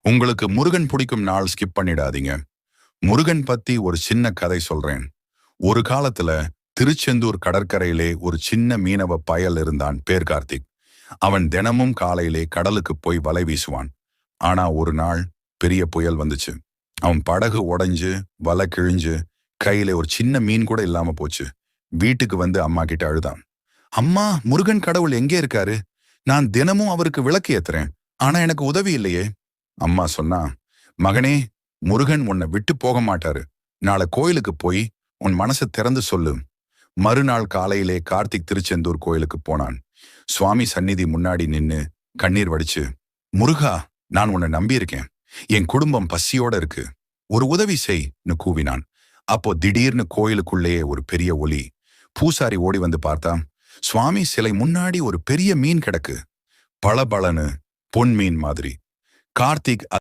உங்களுக்கு முருகன் பிடிக்கும் நாள் ஸ்கிப் பண்ணிடாதீங்க. முருகன் பத்தி ஒரு சின்ன கதை சொல்றேன். ஒரு காலத்துல திருச்செந்தூர் கடற்கரையிலே ஒரு சின்ன மீனவ பயல் இருந்தான், பேர் கார்த்திக். அவன் தினமும் காலையிலே கடலுக்கு போய் வலை வீசுவான். ஆனா ஒரு நாள் பெரிய புயல் வந்துச்சு. அவன் படகு உடைஞ்சு வலை கிழிஞ்சு கையில ஒரு சின்ன மீன் கூட இல்லாம போச்சு. வீட்டுக்கு வந்து அம்மா கிட்ட அழுதான். அம்மா, முருகன் கடவுள் எங்கே இருக்காரு? நான் தினமும் அவருக்கு விளக்கு ஏத்துறேன், ஆனா எனக்கு உதவி இல்லையே. அம்மா சொன்னா, மகனே, முருகன் உன்னை விட்டு போக மாட்டாரு. நாளை கோயிலுக்கு போய் உன் மனசை திறந்து சொல்லு. மறுநாள் காலையிலே கார்த்திக் திருச்செந்தூர் கோயிலுக்கு போனான். சுவாமி சந்நிதி முன்னாடி நின்னு கண்ணீர் வடிச்சு, முருகா, நான் உன்னை நம்பியிருக்கேன். என் குடும்பம் பசியோட இருக்கு, ஒரு உதவி செய்ன்னு கூவினான். அப்போ திடீர்னு கோயிலுக்குள்ளேயே ஒரு பெரிய ஒலி. பூசாரி ஓடி வந்து பார்த்தா, சுவாமி சிலை முன்னாடி ஒரு பெரிய மீன் கிடக்கு, பளபளன்னு பொன் மீன் மாதிரி. கார்த்திக்